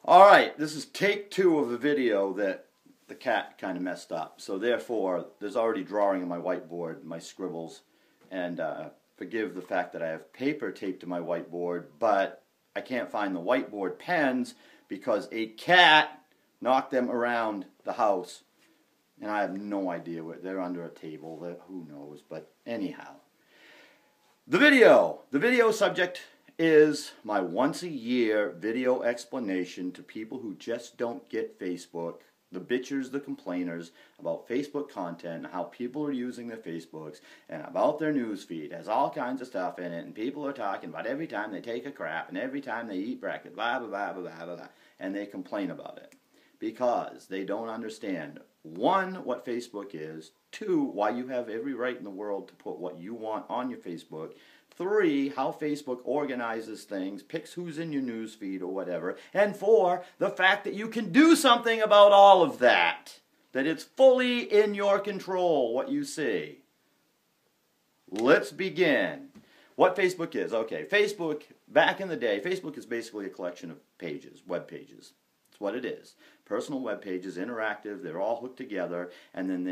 Alright, this is take 2 of a video that the cat kind of messed up. So therefore, there's already drawing on my whiteboard, my scribbles. And forgive the fact that I have paper taped to my whiteboard, but I can't find the whiteboard pens because a cat knocked them around the house. And I have no idea where they're under a table. Who knows? But anyhow. The video subject is my once-a-year video explanation to people who just don't get Facebook, the bitchers, the complainers about Facebook content, how people are using their Facebooks, and about their newsfeed. It has all kinds of stuff in it, and people are talking about every time they take a crap, and every time they eat breakfast, blah, blah, blah, blah, blah, blah, and they complain about it. Because they don't understand, 1, what Facebook is, 2, why you have every right in the world to put what you want on your Facebook, 3, how Facebook organizes things, picks who's in your newsfeed or whatever, and 4, the fact that you can do something about all of that. That it's fully in your control what you see. Let's begin. What Facebook is. Okay, Facebook, back in the day, Facebook is basically a collection of pages, web pages. That's what it is. Personal web pages, interactive, they're all hooked together, and then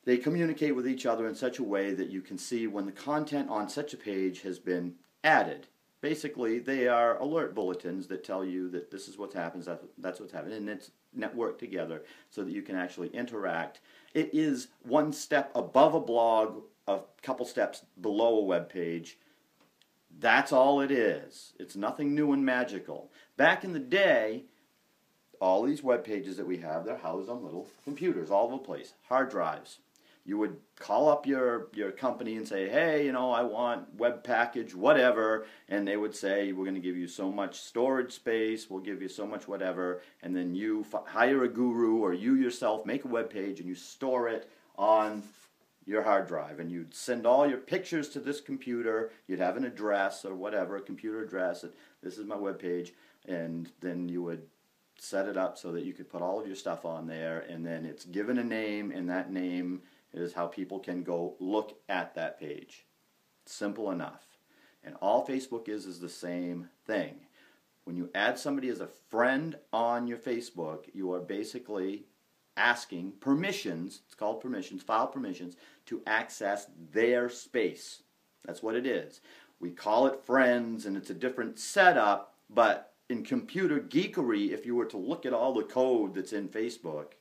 they communicate with each other in such a way that you can see when the content on such a page has been added. Basically, they are alert bulletins that tell you that this is what happens, that's what's happening, and it's networked together so that you can actually interact. It is one step above a blog, a couple steps below a web page. That's all it is. It's nothing new and magical. Back in the day, all these web pages that we have, they're housed on little computers all over the place, hard drives. You would call up your company and say, hey, I want web package, whatever, and they would say, we're going to give you so much storage space, we'll give you so much whatever, and then you hire a guru or you yourself make a web page and you store it on your hard drive, and you'd send all your pictures to this computer, you'd have an address or whatever, a computer address, and this is my web page, and then you would set it up so that you could put all of your stuff on there, and then it's given a name, and that name is how people can go look at that page. Simple enough. And all Facebook is the same thing. When you add somebody as a friend on your Facebook, you are basically asking permissions, it's called permissions, file permissions, to access their space. That's what it is. We call it friends, and it's a different setup, but in computer geekery, if you were to look at all the code that's in Facebook,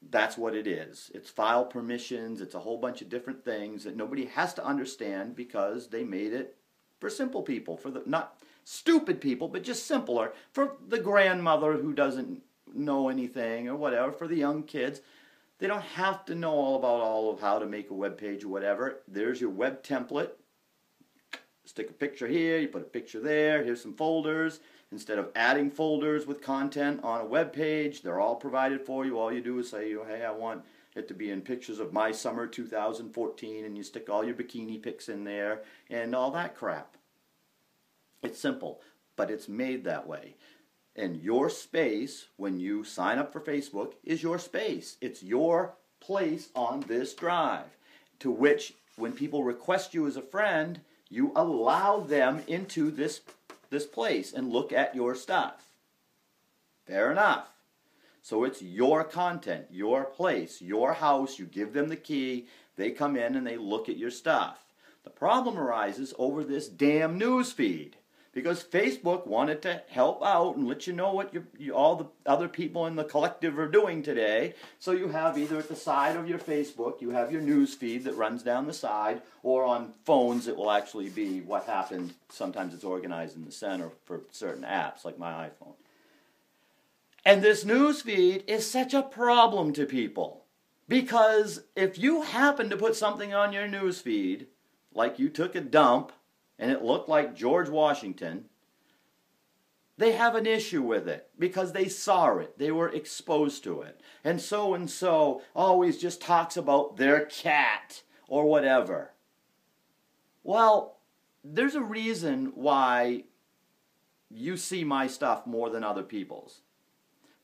that's what it is. It's file permissions, it's a whole bunch of different things that nobody has to understand because they made it for simple people, for the not stupid people, but just simpler, for the grandmother who doesn't know anything or whatever, for the young kids. They don't have to know all about all of how to make a web page or whatever. There's your web template. Stick a picture here, you put a picture there, here's some folders. Instead of adding folders with content on a web page, they're all provided for you. All you do is say, hey, I want it to be in pictures of my summer 2014, and you stick all your bikini pics in there and all that crap. It's simple, but it's made that way. And your space, when you sign up for Facebook, is your space. It's your place on this drive, to which, when people request you as a friend, you allow them into this place and look at your stuff. Fair enough. So it's your content, your place, your house. You give them the key. They come in and they look at your stuff. The problem arises over this damn news feed, because Facebook wanted to help out and let you know what all the other people in the collective are doing today. So you have either at the side of your Facebook, you have your news feed that runs down the side, or on phones it will actually be what happened. Sometimes it's organized in the center for certain apps, like my iPhone. And this news feed is such a problem to people, because if you happen to put something on your news feed, like you took a dump, and it looked like George Washington, they have an issue with it because they saw it. They were exposed to it. And so always just talks about their cat or whatever. Well, there's a reason why you see my stuff more than other people's.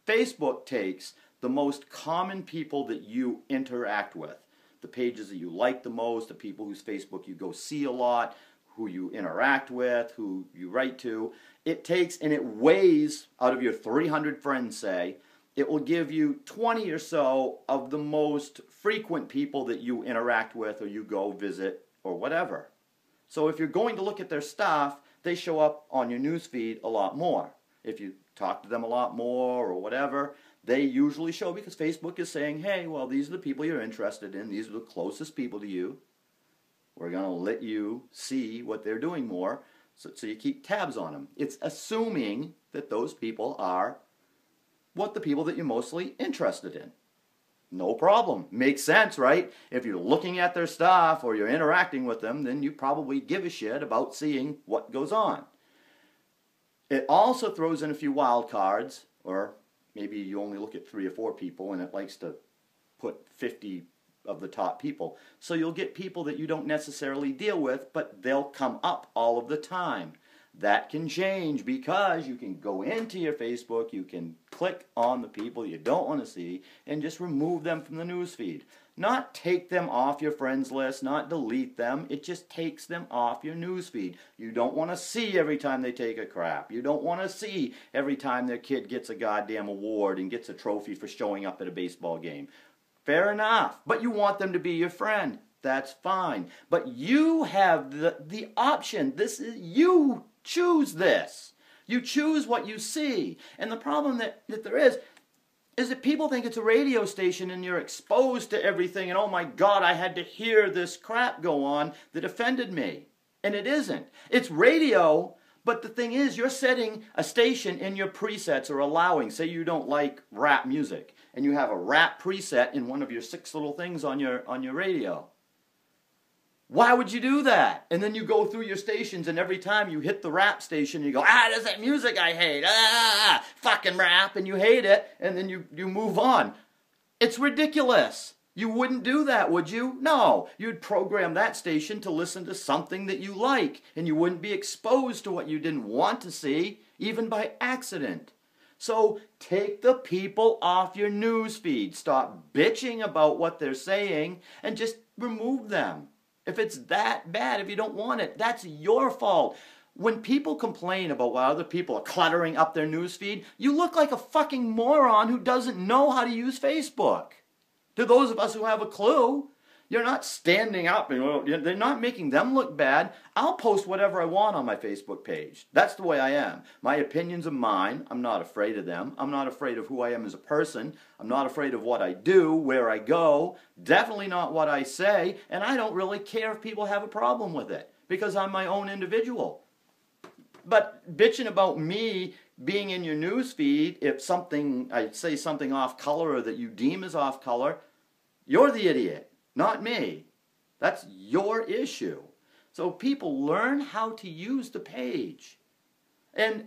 Facebook takes the most common people that you interact with, the pages that you like the most, the people whose Facebook you go see a lot, who you interact with, who you write to, it takes, and it weighs, out of your 300 friends, say, it will give you 20 or so of the most frequent people that you interact with or you go visit or whatever. So if you're going to look at their stuff, they show up on your newsfeed a lot more. If you talk to them a lot more or whatever, they usually show, because Facebook is saying, hey, well, these are the people you're interested in. These are the closest people to you. We're going to let you see what they're doing more, so you keep tabs on them. It's assuming that those people are what the people that you're mostly interested in. No problem. Makes sense, right? If you're looking at their stuff or you're interacting with them, then you probably give a shit about seeing what goes on. It also throws in a few wild cards, or maybe you only look at 3 or 4 people and it likes to put 50 of the top people. So you'll get people that you don't necessarily deal with, but they'll come up all of the time. That can change, because you can go into your Facebook, you can click on the people you don't want to see and just remove them from the newsfeed. Not take them off your friends list, not delete them. It just takes them off your newsfeed. You don't want to see every time they take a crap. You don't want to see every time their kid gets a goddamn award and gets a trophy for showing up at a baseball game. Fair enough. But you want them to be your friend. That's fine. But you have the option. This is, you choose this. You choose what you see. And the problem that there is that people think it's a radio station and you're exposed to everything, and oh my God, I had to hear this crap go on that offended me. And it isn't. It's radio, but the thing is, you're setting a station in your presets, or allowing, say you don't like rap music, and you have a rap preset in one of your 6 little things on your radio. Why would you do that? And then you go through your stations, and every time you hit the rap station, you go, there's that music I hate. Fucking rap, and you hate it, and then you move on. It's ridiculous. You wouldn't do that, would you? No. You'd program that station to listen to something that you like, and you wouldn't be exposed to what you didn't want to see, even by accident. So take the people off your news feed. Stop bitching about what they're saying, and just remove them. If it's that bad, if you don't want it, that's your fault. When people complain about why other people are cluttering up their newsfeed, you look like a fucking moron who doesn't know how to use Facebook. To those of us who have a clue, you're not standing up and they're not making them look bad. I'll post whatever I want on my Facebook page. That's the way I am. My opinions are mine. I'm not afraid of them. I'm not afraid of who I am as a person. I'm not afraid of what I do, where I go. Definitely not what I say. And I don't really care if people have a problem with it, because I'm my own individual. But bitching about me being in your newsfeed, if I say something off color or that you deem as off color, you're the idiot. Not me. That's your issue. So people, learn how to use the page. And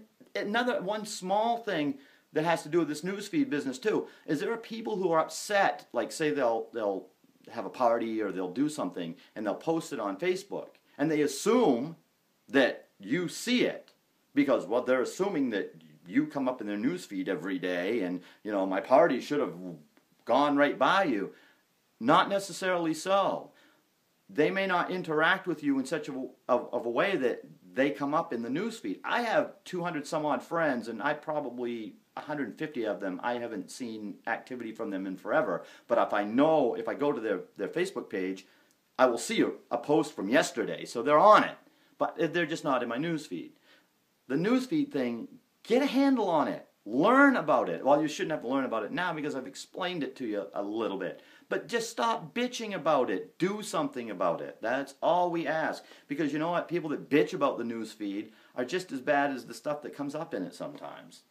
one small thing that has to do with this newsfeed business too, is there are people who are upset, like say they'll have a party or they'll do something and they'll post it on Facebook, and they assume that you see it, because, well, they're assuming that you come up in their newsfeed every day, and, you know, my party should have gone right by you. Not necessarily so. They may not interact with you in such of a way that they come up in the newsfeed. I have 200 some odd friends, and I probably 150 of them, I haven't seen activity from them in forever. But if I go to their Facebook page, I will see a post from yesterday, so they're on it. But they're just not in my newsfeed. The newsfeed thing, get a handle on it. Learn about it. Well, you shouldn't have to learn about it now, because I've explained it to you a little bit. But just stop bitching about it. Do something about it. That's all we ask. Because you know what? People that bitch about the news feed are just as bad as the stuff that comes up in it sometimes.